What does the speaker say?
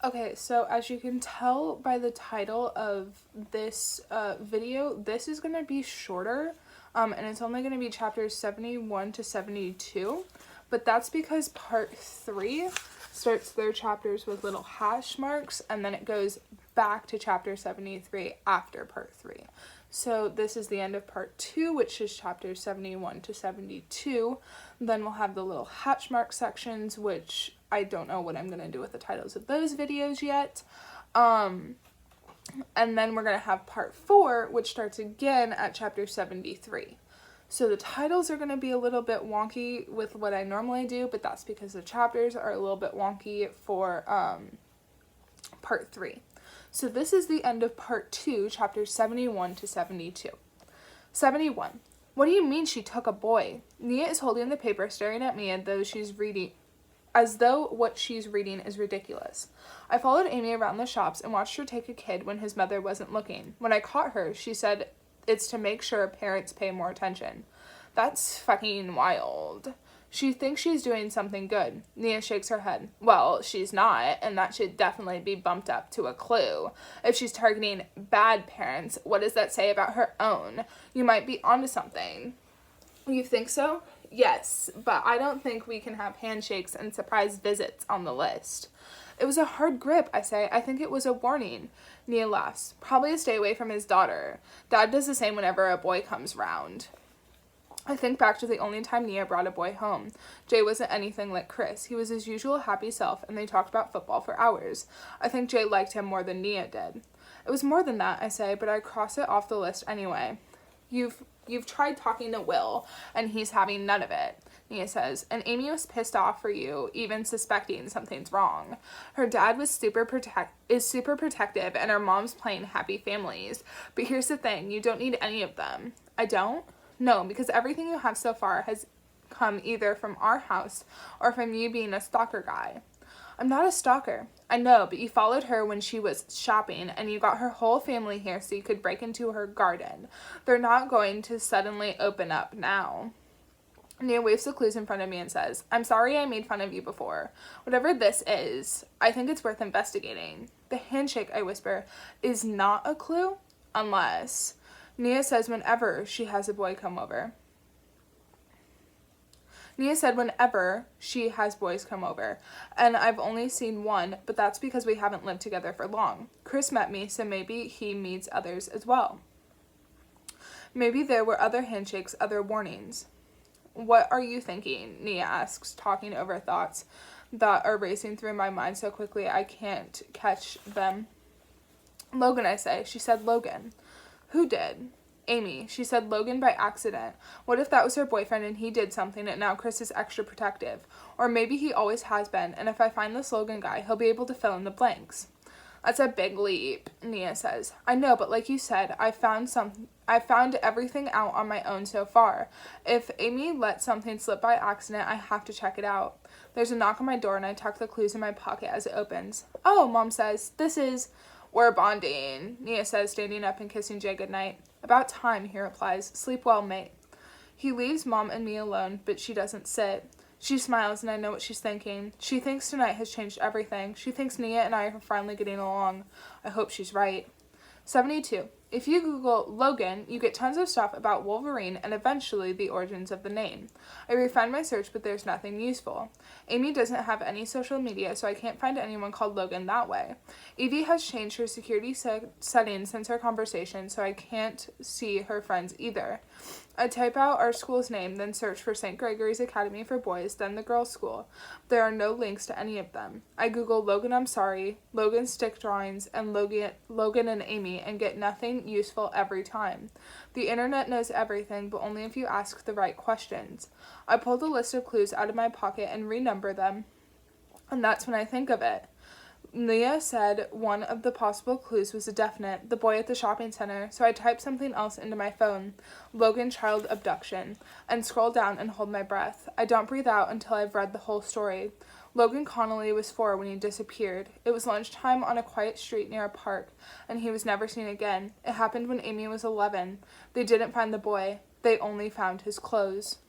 Okay, so as you can tell by the title of this video, this is going to be shorter, and it's only going to be chapters 71 to 72, but that's because part 3 starts their chapters with little hash marks, and then it goes back to chapter 73 after part 3. So this is the end of part 2, which is chapters 71 to 72. Then we'll have the little hatch mark sections, which I don't know what I'm going to do with the titles of those videos yet. And then we're going to have part 4, which starts again at chapter 73. So the titles are going to be a little bit wonky with what I normally do, but that's because the chapters are a little bit wonky for part 3. So this is the end of part 2, chapters 71 to 72. 71. What do you mean she took a boy? Nia is holding the paper, staring at me as though what she's reading is ridiculous. I followed Amy around the shops and watched her take a kid when his mother wasn't looking. When I caught her, she said it's to make sure parents pay more attention. That's fucking wild. She thinks she's doing something good. Nia shakes her head. Well, she's not, and that should definitely be bumped up to a clue. If she's targeting bad parents, what does that say about her own? You might be onto something. You think so? Yes, but I don't think we can have handshakes and surprise visits on the list. It was a hard grip, I say. I think it was a warning. Nia laughs. Probably to stay away from his daughter. Dad does the same whenever a boy comes round. I think back to the only time Nia brought a boy home. Jay wasn't anything like Chris. He was his usual happy self, and they talked about football for hours. I think Jay liked him more than Nia did. It was more than that, I say, but I cross it off the list anyway. You've tried talking to Will, and he's having none of it, Nia says, and Amy was pissed off for you, even suspecting something's wrong. Her dad was super protective, and her mom's playing happy families. But here's the thing, you don't need any of them. I don't? No, because everything you have so far has come either from our house or from you being a stalker guy. I'm not a stalker. I know, but you followed her when she was shopping, and you got her whole family here so you could break into her garden. They're not going to suddenly open up now. Nia waves the clues in front of me and says, I'm sorry I made fun of you before. Whatever this is, I think it's worth investigating. The handshake, I whisper, is not a clue? Unless... Nia says whenever she has a boy come over. Nia said whenever she has boys come over, and I've only seen one, but that's because we haven't lived together for long. Chris met me, so maybe he meets others as well. Maybe there were other handshakes, other warnings. What are you thinking? Nia asks, talking over thoughts that are racing through my mind so quickly I can't catch them. Logan, I say. She said Logan. Who did? Amy. She said Logan by accident. What if that was her boyfriend and he did something and now Chris is extra protective? Or maybe he always has been, and if I find this Logan guy, he'll be able to fill in the blanks. That's a big leap, Nia says. I know, but like you said, I found everything out on my own so far. If Amy lets something slip by accident, I have to check it out. There's a knock on my door and I tuck the clues in my pocket as it opens. Oh, Mom says, this is... We're bonding, Nia says, standing up and kissing Jay goodnight. About time, he replies. Sleep well, mate. He leaves Mom and me alone, but she doesn't sit. She smiles, and I know what she's thinking. She thinks tonight has changed everything. She thinks Nia and I are finally getting along. I hope she's right. 72. If you Google Logan, you get tons of stuff about Wolverine and eventually the origins of the name. I refine my search, but there's nothing useful. Amy doesn't have any social media, so I can't find anyone called Logan that way. Evie has changed her security settings since our conversation, so I can't see her friends either. I type out our school's name, then search for St. Gregory's Academy for Boys, then the girls' school. There are no links to any of them. I Google Logan I'm Sorry, Logan Stick Drawings, and Logan and Amy, and get nothing useful every time. The internet knows everything, but only if you ask the right questions. I pull the list of clues out of my pocket and renumber them, and that's when I think of it. Nia said one of the possible clues was a definite, the boy at the shopping center, so I typed something else into my phone, Logan child abduction, and scroll down and hold my breath. I don't breathe out until I've read the whole story. Logan Connolly was 4 when he disappeared. It was lunchtime on a quiet street near a park, and he was never seen again. It happened when Amy was 11. They didn't find the boy. They only found his clothes.